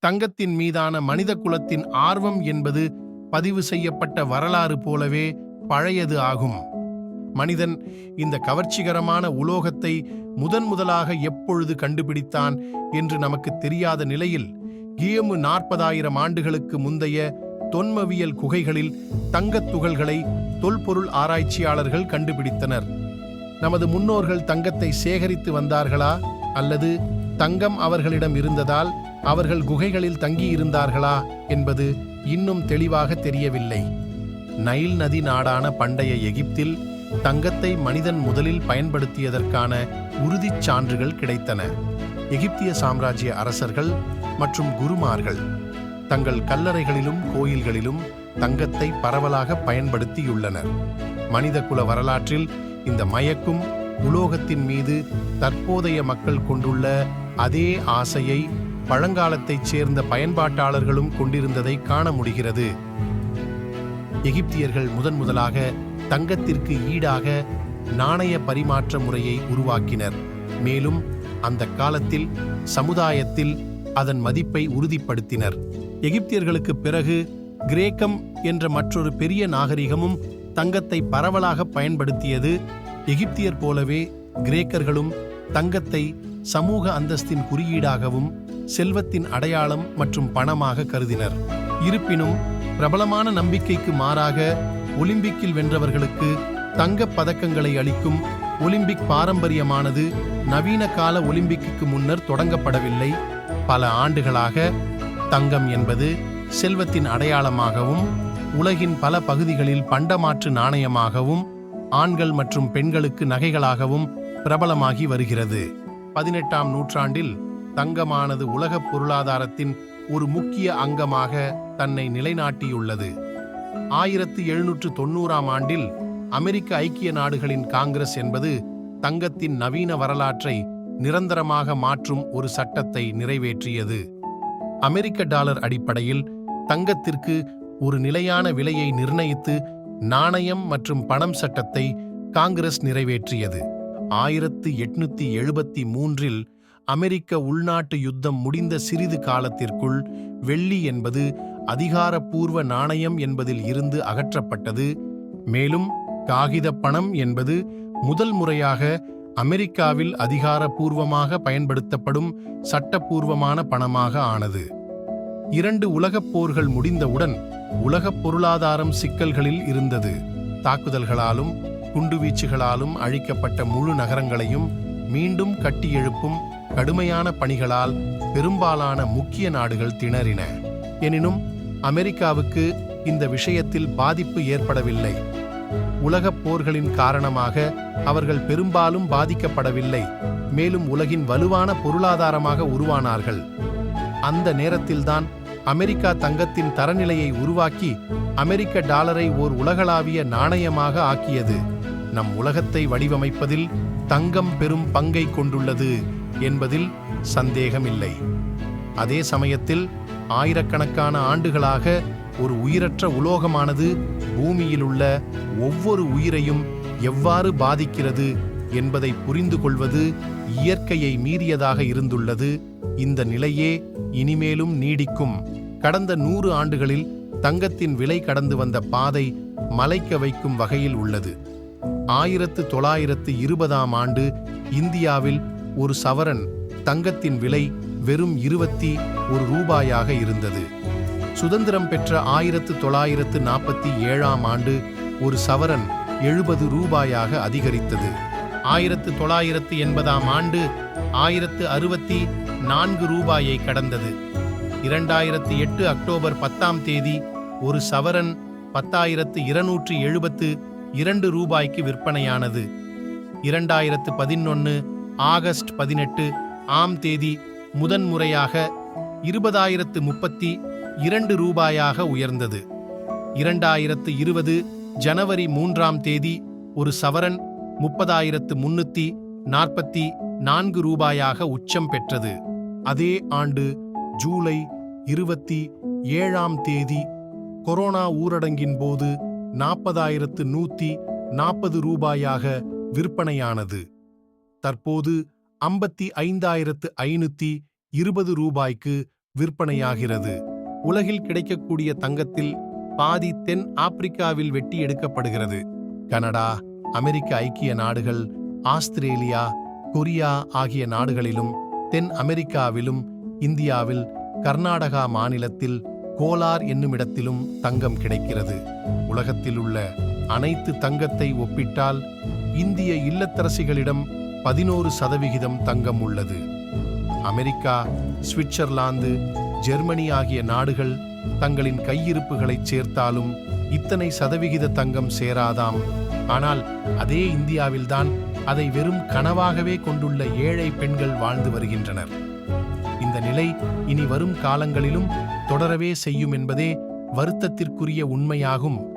தங்கத்தின் மீதான மனித குலத்தின் ஆர்வம் என்பது பதிவு செய்யப்பட்ட வரலாறு போலவே பழையது ஆகும். மனிதன் இந்த கவர்ச்சிகரமான உலோகத்தை முதலாக எப்பொழுது கண்டுபிடித்தான் என்று நமக்கு தெரியாத நிலையில் கிமு 40,000 ஆண்டுகளுக்கு முந்தைய தொன்மவியல் குகைகளில் தங்கத் துகள்களை தொல்பொருள் ஆராய்ச்சியாளர்கள் கண்டுபிடித்தனர். நமது முன்னோர்கள் தங்கத்தை சேகரித்து வந்தார்களா அல்லது தங்கம் அவர்களிடம் இருந்ததால் அவர்கள் குகைகளில் தங்கியிருந்தார்களா என்பது இன்னும் தெளிவாக தெரியவில்லை. நைல் நதி நாடான பண்டைய எகிப்தில் தங்கத்தை மனிதன் முதலில் பயன்படுத்தியதற்கான உறுதிச் சான்றுகள் கிடைத்தன. எகிப்திய சாம்ராஜ்ய அரசர்கள் மற்றும் குருமார்கள் தங்கள் கல்லறைகளிலும் கோயில்களிலும் தங்கத்தை பரவலாக பயன்படுத்தியுள்ளனர். மனிதகுல வரலாற்றில் இந்த மயக்கும் உலோகத்தின் மீது தற்போதைய மக்கள் கொண்டுள்ள அதே ஆசையை பழங்காலத்தைச் சேர்ந்த பயன்பாட்டாளர்களும் கொண்டிருந்ததை காண முடிகிறது. எகிப்தியர்கள் முதலாக தங்கத்திற்கு ஈடாக நாணய பரிமாற்ற முறையை உருவாக்கினர். மேலும் அந்த காலத்தில் சமுதாயத்தில் அதன் மதிப்பை உறுதிப்படுத்தினர். எகிப்தியர்களுக்கு பிறகு கிரேக்கம் என்ற மற்றொரு பெரிய நாகரிகமும் தங்கத்தை பரவலாக பயன்படுத்தியது. எகிப்தியர் போலவே கிரேக்கர்களும் தங்கத்தை சமூக அந்தஸ்தின் குறியீடாகவும் செல்வத்தின் அடையாளம் மற்றும் பணமாக கருதினர். இருப்பினும் பிரபலமான நம்பிக்கைக்கு மாறாக ஒலிம்பிக்கில் வென்றவர்களுக்கு தங்கப் பதக்கங்களை அளிக்கும் ஒலிம்பிக் பாரம்பரியமானது நவீன கால ஒலிம்பிக்கு முன்னர் தொடங்கப்படவில்லை. பல ஆண்டுகளாக தங்கம் என்பது செல்வத்தின் அடையாளமாகவும் உலகின் பல பகுதிகளில் பண்டமாற்று நாணயமாகவும் ஆண்கள் மற்றும் பெண்களுக்கு நகைகளாகவும் பிரபலமாகி வருகிறது. 18ஆம் நூற்றாண்டில் தங்கமானது உலகப் பொருளாதாரத்தின் ஒரு முக்கிய அங்கமாக தன்னை நிலைநாட்டியுள்ளது. 1790ஆம் ஆண்டில் அமெரிக்க ஐக்கிய நாடுகளின் காங்கிரஸ் என்பது தங்கத்தின் நவீன வரலாற்றை நிரந்தரமாக மாற்றும் ஒரு சட்டத்தை நிறைவேற்றியது. அமெரிக்க டாலர் அடிப்படையில் தங்கத்திற்கு ஒரு நிலையான விலையை நிர்ணயித்து நாணயம் மற்றும் பணம் சட்டத்தை காங்கிரஸ் நிறைவேற்றியது. 1873இல் அமெரிக்க உள்நாட்டு யுத்தம் முடிந்த சிறிது காலத்திற்குள் வெள்ளி என்பது அதிகாரப்பூர்வ நாணயம் என்பதில் இருந்து அகற்றப்பட்டது. மேலும் காகித பணம் என்பது முதல் முறையாக அமெரிக்காவில் அதிகாரப்பூர்வமாக பயன்படுத்தப்படும் சட்டப்பூர்வமான பணமாக ஆனது. 2 உலகப் போர்கள் முடிந்தவுடன் உலகப் பொருளாதாரம் சிக்கல்களில் இருந்தது. தாக்குதல்களாலும் குண்டுவீச்சுகளாலும் அழிக்கப்பட்ட முழு நகரங்களையும் மீண்டும் கட்டியெழுப்பும் கடுமையான பணிகளால் பெரும்பாலான முக்கிய நாடுகள் திணறின. எனினும் அமெரிக்காவுக்கு இந்த விஷயத்தில் பாதிப்பு ஏற்படவில்லை. உலகப் போர்களின் காரணமாக அவர்கள் பெரும்பாலும் பாதிக்கப்படவில்லை. மேலும் உலகின் வலுவான பொருளாதாரமாக உருவானார்கள். அந்த நேரத்தில்தான் அமெரிக்கா தங்கத்தின் தரநிலையை உருவாக்கி அமெரிக்க டாலரை ஓர் உலகளாவிய நாணயமாக ஆக்கியது. நம் உலகத்தை வடிவமைப்பதில் தங்கம் பெரும் பங்கை கொண்டுள்ளது என்பதில் சந்தேகமில்லை. அதே சமயத்தில் ஆயிரக்கணக்கான ஆண்டுகளாக ஒரு உயிரற்ற உலோகமானது பூமியிலுள்ள ஒவ்வொரு உயிரையும் எவ்வாறு பாதிக்கிறது என்பதை புரிந்து கொள்வது இயற்கையை மீறியதாக இருந்துள்ளது. இந்த நிலையே இனிமேலும் நீடிக்கும். கடந்த 100 ஆண்டுகளில் தங்கத்தின் விலை கடந்து வந்த பாதை மலைக்க வைக்கும் வகையில் உள்ளது. 1920ஆம் ஆண்டு இந்தியாவில் ஒரு சவரன் தங்கத்தின் விலை வெறும் 21 ரூபாயாக இருந்தது. சுதந்திரம் பெற்ற 1947ஆம் ஆண்டு ஒரு சவரன் 70 ரூபாயாக அதிகரித்தது. 1980ஆம் ஆண்டு 1064 ரூபாயை கடந்தது. 2008 அக்டோபர் 10ஆம் தேதி ஒரு சவரன் 10,272 ரூபாய்க்கு விற்பனையானது. 2011 ஆகஸ்ட் 18 ஆம் தேதி முதன்முறையாக 20,032 ரூபாயாக உயர்ந்தது. 2020 ஜனவரி 3ஆம் தேதி ஒரு சவரன் 30,344 ரூபாயாக உச்சம் பெற்றது. அதே ஆண்டு ஜூலை 27ஆம் தேதி கொரோனா ஊரடங்கின் போது 40,140 ரூபாயாக விற்பனையானது. தற்போது 55,520 ரூபாய்க்கு விற்பனையாகிறது. உலகில் கிடைக்கக்கூடிய தங்கத்தில் பாதி தென் ஆப்பிரிக்காவில் வெட்டி எடுக்கப்படுகிறது. கனடா, அமெரிக்க ஐக்கிய நாடுகள், ஆஸ்திரேலியா, கொரியா ஆகிய நாடுகளிலும், தென் அமெரிக்காவிலும், இந்தியாவில் கர்நாடகா மாநிலத்தில் கோலார் என்னுமிடத்திலும் தங்கம் கிடைக்கிறது. உலகத்தில் உள்ள அனைத்து தங்கத்தை ஒப்பிட்டால் இந்திய இல்லத்தரசிகளிடம் 11% தங்கம் உள்ளது. அமெரிக்கா, சுவிட்சர்லாந்து, ஜெர்மனி ஆகிய நாடுகள் தங்களின் கையிருப்புகளைச் சேர்த்தாலும் இத்தனை சதவிகித தங்கம் சேராதாம். ஆனால் அதே இந்தியாவில்தான் அதை வெறும் கனவாகவே கொண்டுள்ள ஏழை பெண்கள் வாழ்ந்து வருகின்றனர். இந்த நிலை இனி வரும் காலங்களிலும் தொடரவே செய்யும் என்பதே வருத்தத்திற்குரிய உண்மையாகும்.